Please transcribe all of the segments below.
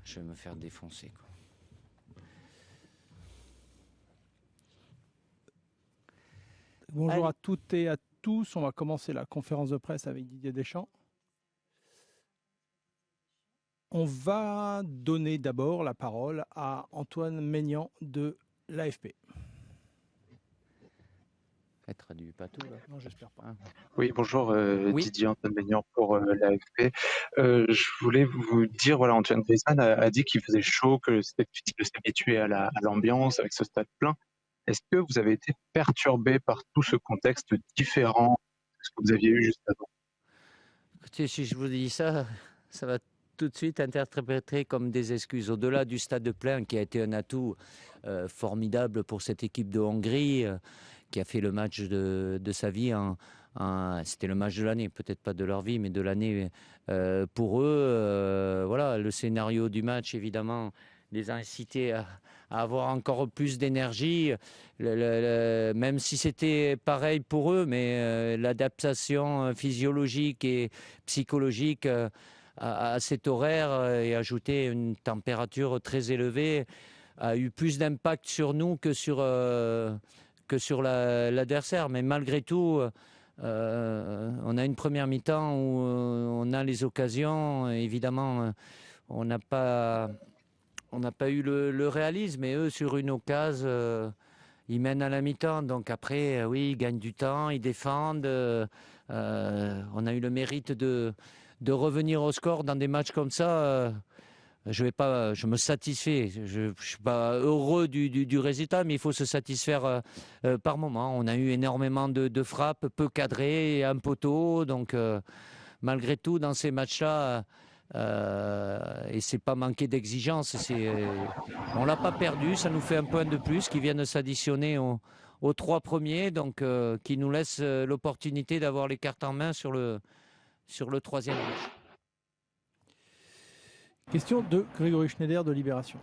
je vais me faire défoncer, quoi. Bonjour Allez. à toutes et à tous. On va commencer la conférence de presse avec Didier Deschamps. On va donner d'abord la parole à Antoine Maignan de l'AFP. Elle traduit pas tout, là. Non, j'espère pas. Ah. Oui, bonjour, Oui. Didier Antoine Maignan pour l'AFP. Je voulais vous dire, voilà, Antoine Griezmann a dit qu'il faisait chaud, que c'était difficile de s'habituer à l'ambiance avec ce stade plein. Est-ce que vous avez été perturbé par tout ce contexte différent de ce que vous aviez eu juste avant? Écoutez, si je vous dis ça, ça va tout de suite interpréter comme des excuses. Au-delà du stade plein, qui a été un atout formidable pour cette équipe de Hongrie, qui a fait le match de sa vie. C'était le match de l'année, peut-être pas de leur vie, mais de l'année pour eux. Voilà, le scénario du match, évidemment, les a incités à avoir encore plus d'énergie. Même si c'était pareil pour eux, mais l'adaptation physiologique et psychologique à cet horaire et ajouter une température très élevée a eu plus d'impact sur nous que sur l'adversaire. Mais malgré tout, on a une première mi-temps où on a les occasions. Évidemment, on n'a pas eu le réalisme. Et eux, sur une occasion, ils mènent à la mi-temps. Donc après, oui, ils gagnent du temps, ils défendent. On a eu le mérite de revenir au score dans des matchs comme ça. Je me satisfais. Je ne suis pas heureux du résultat, mais il faut se satisfaire par moment. On a eu énormément de frappes, peu cadrées, un poteau. Donc, malgré tout, dans ces matchs-là, et c'est pas manquer d'exigence. On l'a pas perdu. Ça nous fait un point de plus qui vient de s'additionner aux 3 premiers, donc qui nous laisse l'opportunité d'avoir les cartes en main sur le 3e match. Question de Grégory Schneider de Libération.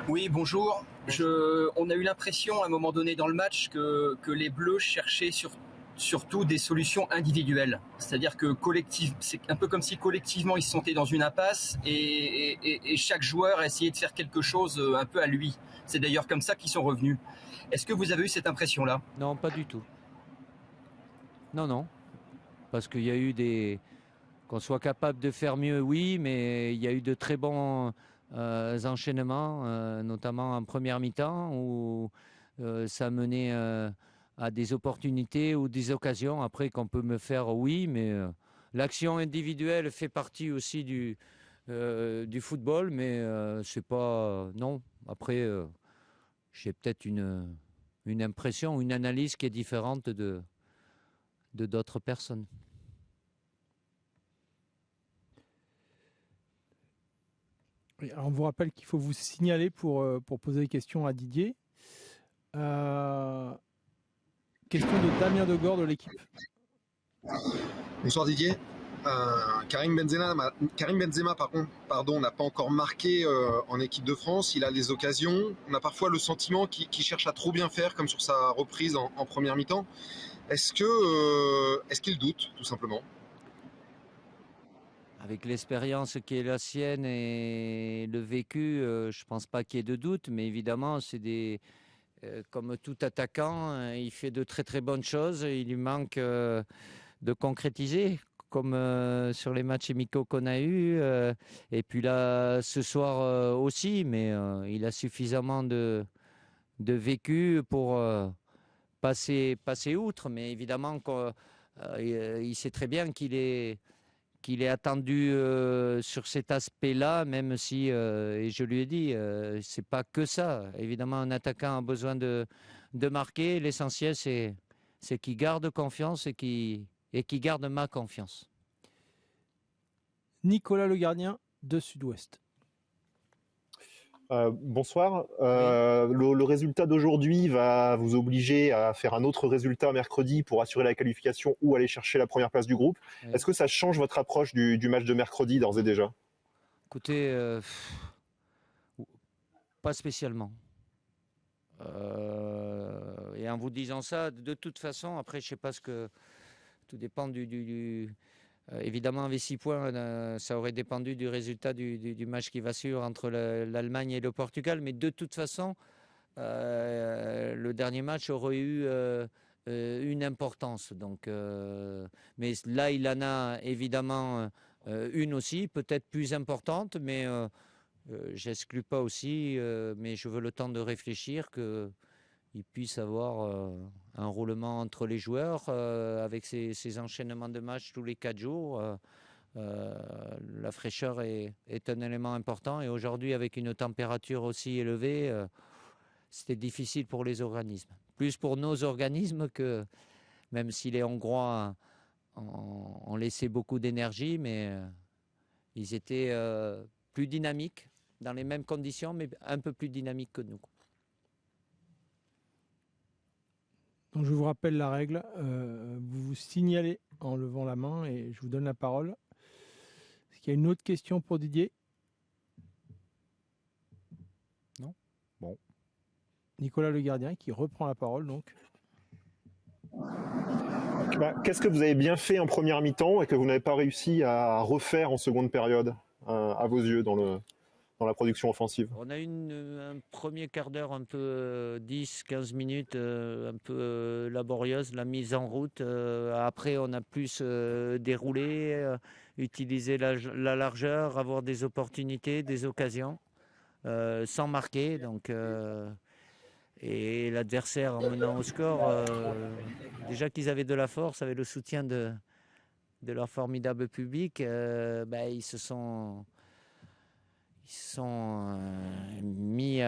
Oui, bonjour. On a eu l'impression à un moment donné dans le match que les Bleus cherchaient surtout des solutions individuelles. C'est-à-dire que c'est un peu comme si collectivement ils se sentaient dans une impasse et chaque joueur essayait de faire quelque chose un peu à lui. C'est d'ailleurs comme ça qu'ils sont revenus. Est-ce que vous avez eu cette impression-là? Non, pas du tout. Non. Parce qu'il y a eu qu'on soit capable de faire mieux, oui, mais il y a eu de très bons enchaînements, notamment en première mi-temps, où ça menait à des opportunités ou des occasions. Après, qu'on peut me faire, oui, mais l'action individuelle fait partie aussi du football, mais c'est pas... non, après, j'ai peut-être une impression, une analyse qui est différente de d'autres personnes. Oui, alors on vous rappelle qu'il faut vous signaler pour poser des questions à Didier. Question de Damien Degord de l'équipe. Bonsoir Didier. Karim Benzema pardon, n'a pas encore marqué en équipe de France. Il a les occasions. On a parfois le sentiment qu'il cherche à trop bien faire, comme sur sa reprise en première mi-temps. Est-ce qu'il doute, tout simplement? Avec l'expérience qui est la sienne et le vécu, je ne pense pas qu'il y ait de doute, mais évidemment, comme tout attaquant, il fait de très très bonnes choses. Il lui manque de concrétiser, comme sur les matchs amicaux qu'on a eus. Et puis là, ce soir aussi, mais il a suffisamment de vécu pour passer outre. Mais évidemment, il sait très bien qu'il est attendu sur cet aspect-là, même si, et je lui ai dit, c'est pas que ça. Évidemment, un attaquant a besoin de marquer. L'essentiel, c'est qu'il garde confiance et qu'il garde ma confiance. Nicolas Le Gardien de Sud-Ouest. Bonsoir. Le résultat d'aujourd'hui va vous obliger à faire un autre résultat mercredi pour assurer la qualification ou aller chercher la première place du groupe. Oui. Est-ce que ça change votre approche du match de mercredi d'ores et déjà? Écoutez, pas spécialement. Et en vous disant ça, de toute façon, après, je sais pas tout dépend Évidemment, avec 6 points, ça aurait dépendu du résultat du match qui va suivre entre l'Allemagne et le Portugal. Mais de toute façon, le dernier match aurait eu une importance. Donc, mais là, il en a évidemment une aussi, peut-être plus importante, mais j'exclus pas aussi, mais je veux le temps de réfléchir qu'il puisse avoir un roulement entre les joueurs avec ces enchaînements de matchs tous les 4 jours. La fraîcheur est un élément important et aujourd'hui avec une température aussi élevée, c'était difficile pour les organismes. Plus pour nos organismes que même si les Hongrois ont laissé beaucoup d'énergie, mais ils étaient plus dynamiques dans les mêmes conditions, mais un peu plus dynamiques que nous. Donc je vous rappelle la règle, vous vous signalez en levant la main et je vous donne la parole. Est-ce qu'il y a une autre question pour Didier? Non. Bon. Nicolas Le Gardien qui reprend la parole donc. Qu'est-ce que vous avez bien fait en première mi-temps et que vous n'avez pas réussi à refaire en seconde période, à vos yeux, dans la production offensive? On a eu un premier quart d'heure un peu 10-15 minutes un peu laborieuse, la mise en route. Après, on a plus déroulé, utilisé la largeur, avoir des opportunités, des occasions, sans marquer. Donc, et l'adversaire en menant au score, déjà qu'ils avaient de la force, avec le soutien de leur formidable public, ils se sont mis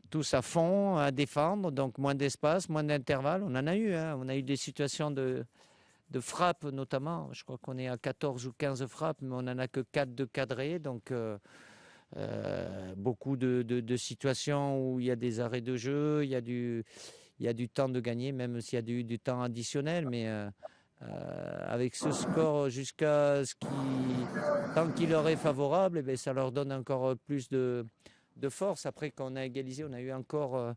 tous à fond à défendre, donc moins d'espace, moins d'intervalle. On en a eu, on a eu des situations de frappe notamment. Je crois qu'on est à 14 ou 15 frappes, mais on n'en a que 4 de cadrés. Donc beaucoup de situations où il y a des arrêts de jeu, il y a du temps de gagner, même s'il y a du temps additionnel, mais avec ce score jusqu'à tant qu'il leur est favorable, ça leur donne encore plus de force. Après qu'on a égalisé, on a eu encore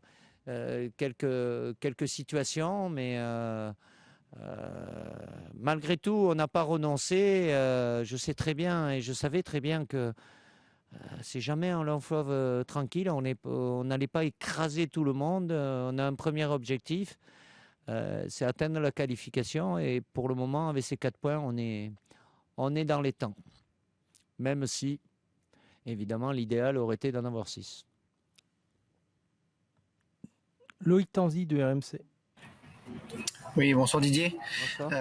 quelques situations, mais malgré tout, on n'a pas renoncé. Je sais très bien et je savais très bien que c'est jamais un long fleuve tranquille. On n'allait pas écraser tout le monde. On a un premier objectif. C'est atteindre la qualification et pour le moment avec ces 4 points on est dans les temps, même si évidemment l'idéal aurait été d'en avoir 6. Loïc Tanzi de RMC. Oui, bonsoir Didier. Bonsoir.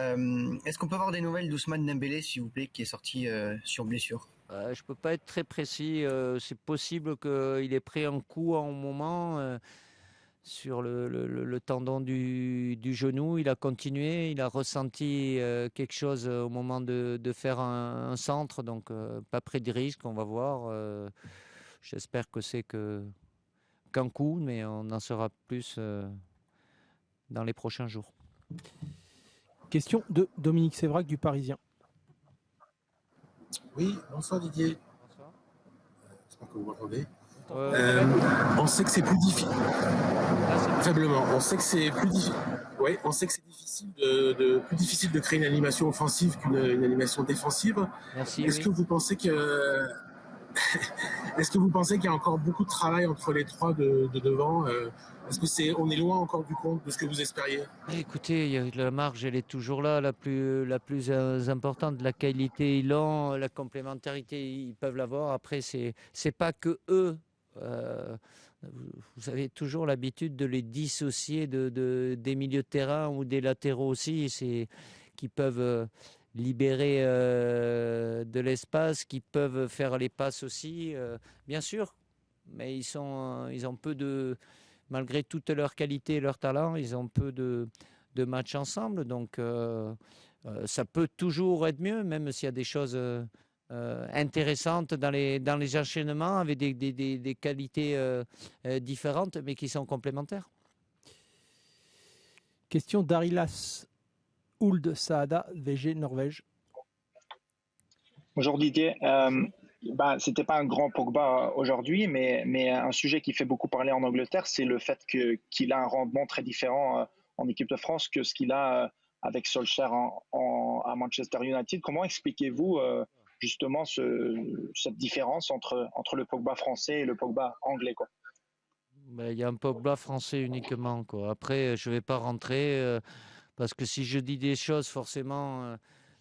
Est-ce qu'on peut avoir des nouvelles d'Ousmane Dembélé, s'il vous plaît, qui est sorti sur blessure? Je ne peux pas être très précis. C'est possible qu'il ait pris un coup à un moment sur le tendon du genou. Il a continué, il a ressenti quelque chose au moment de faire un centre, donc pas pris de risque, on va voir. J'espère que c'est qu'un coup, mais on en saura plus dans les prochains jours. Question de Dominique Sévrac du Parisien. Oui, bonsoir Didier. Bonsoir. J'espère que vous m'entendez. On sait que c'est plus difficile. Faiblement. On sait que c'est plus difficile. Oui, on sait que c'est difficile plus difficile de créer une animation offensive qu'une animation défensive. Merci. Est-ce que vous pensez qu'il y a encore beaucoup de travail entre les trois de devant? Est-ce qu'on est loin encore du compte de ce que vous espériez? Écoutez, la marge, elle est toujours là, la plus importante. La qualité, ils l'ont, la complémentarité, ils peuvent l'avoir. Après, c'est pas que eux. Vous avez toujours l'habitude de les dissocier des milieux de terrain ou des latéraux aussi, qui peuvent libérer de l'espace, qui peuvent faire les passes aussi, bien sûr. Mais ils ont peu de... Malgré toute leur qualité et leur talent, ils ont peu de matchs ensemble. Donc, ça peut toujours être mieux, même s'il y a des choses intéressantes dans les enchaînements, avec des qualités différentes, mais qui sont complémentaires. Question d'Arilas Ould Saada, VG Norvège. Bonjour Didier. C'était pas un grand Pogba aujourd'hui, mais un sujet qui fait beaucoup parler en Angleterre, c'est le fait qu'il a un rendement très différent en équipe de France que ce qu'il a avec Solskjaer à Manchester United. Comment expliquez-vous justement cette différence entre le Pogba français et le Pogba anglais, quoi? Ben, il y a un Pogba français uniquement, quoi. Après, je ne vais pas rentrer parce que si je dis des choses, forcément,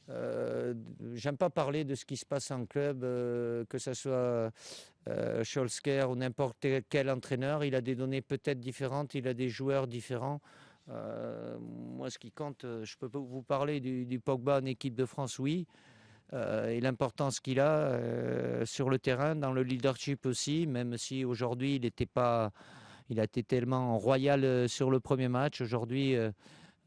j'aime pas parler de ce qui se passe en club, que ce soit Solskjaer ou n'importe quel entraîneur. Il a des données peut-être différentes, il a des joueurs différents. Moi, ce qui compte, je peux vous parler du Pogba en équipe de France, oui. Et l'importance qu'il a sur le terrain, dans le leadership aussi, même si aujourd'hui il a été tellement royal sur le premier match. Aujourd'hui,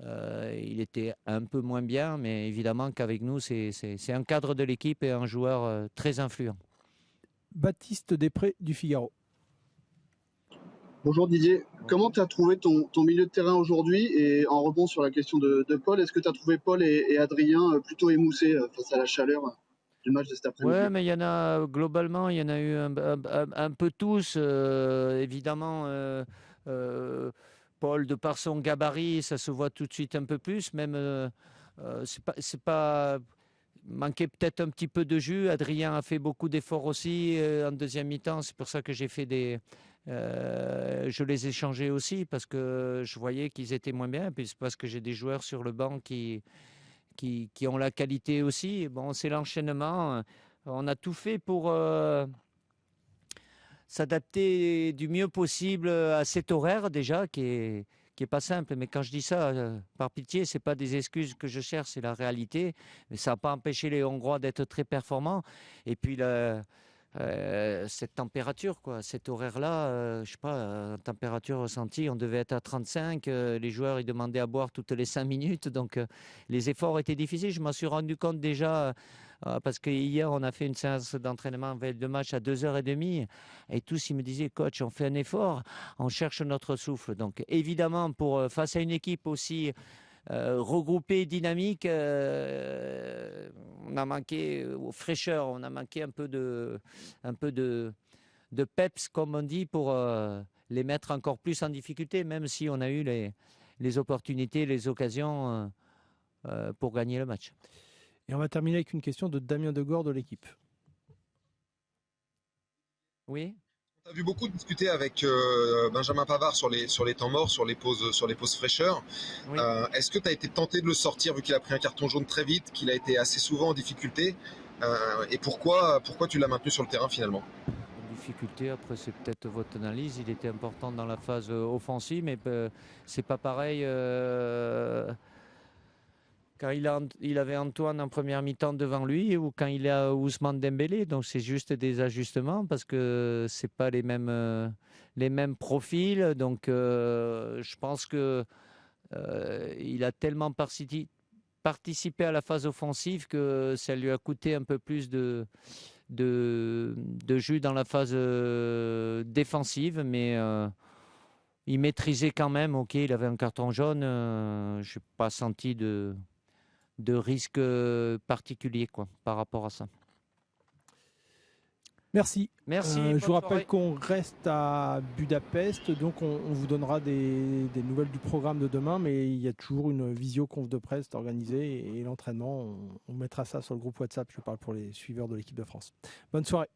il était un peu moins bien, mais évidemment qu'avec nous, c'est un cadre de l'équipe et un joueur très influent. Baptiste Després du Figaro. Bonjour Didier, comment tu as trouvé ton milieu de terrain aujourd'hui? Et en rebond sur la question de Paul, est-ce que tu as trouvé Paul et Adrien plutôt émoussés face à la chaleur du match de cet après-midi? Ouais, mais il y en a globalement, il y en a eu un peu tous. Évidemment, Paul, de par son gabarit, ça se voit tout de suite un peu plus. Même, c'est pas manquait peut-être un petit peu de jus. Adrien a fait beaucoup d'efforts aussi en deuxième mi-temps. C'est pour ça que j'ai fait je les ai changés aussi parce que je voyais qu'ils étaient moins bien. Et puis c'est parce que j'ai des joueurs sur le banc qui ont la qualité aussi. Bon, c'est l'enchaînement. On a tout fait pour s'adapter du mieux possible à cet horaire déjà qui est pas simple. Mais quand je dis ça, par pitié, c'est pas des excuses que je cherche, c'est la réalité. Mais ça n'a pas empêché les Hongrois d'être très performants. Et puis cette température, quoi, cet horaire-là, je sais pas, température ressentie, on devait être à 35, les joueurs ils demandaient à boire toutes les 5 minutes, donc les efforts étaient difficiles. Je m'en suis rendu compte déjà parce que hier on a fait une séance d'entraînement veille de match à 2h30 et tous ils me disaient coach, on fait un effort, on cherche notre souffle. Donc évidemment face à une équipe aussi regroupé, dynamique, on a manqué aux fraîcheurs, on a manqué un peu de peps, comme on dit, pour les mettre encore plus en difficulté, même si on a eu les opportunités, les occasions pour gagner le match. Et on va terminer avec une question de Damien Degord de l'équipe. Oui. On a vu beaucoup discuter avec Benjamin Pavard sur les temps morts, sur les pauses fraîcheurs. Oui. Est-ce que tu as été tenté de le sortir vu qu'il a pris un carton jaune très vite, qu'il a été assez souvent en difficulté et pourquoi tu l'as maintenu sur le terrain finalement? Difficulté, après c'est peut-être votre analyse, il était important dans la phase offensive, mais c'est pas pareil quand il avait Antoine en première mi-temps devant lui ou quand il a Ousmane Dembélé. Donc c'est juste des ajustements parce que c'est pas les mêmes profils. Donc je pense que il a tellement participé à la phase offensive que ça lui a coûté un peu plus de jus dans la phase défensive, mais il maîtrisait quand même. Ok, il avait un carton jaune, je n'ai pas senti de risque particulier par rapport à ça. Merci. Merci. Je vous rappelle qu'on reste à Budapest, donc on vous donnera des nouvelles du programme de demain, mais il y a toujours une visio-conf de presse organisée et l'entraînement, on mettra ça sur le groupe WhatsApp, je parle pour les suiveurs de l'équipe de France. Bonne soirée.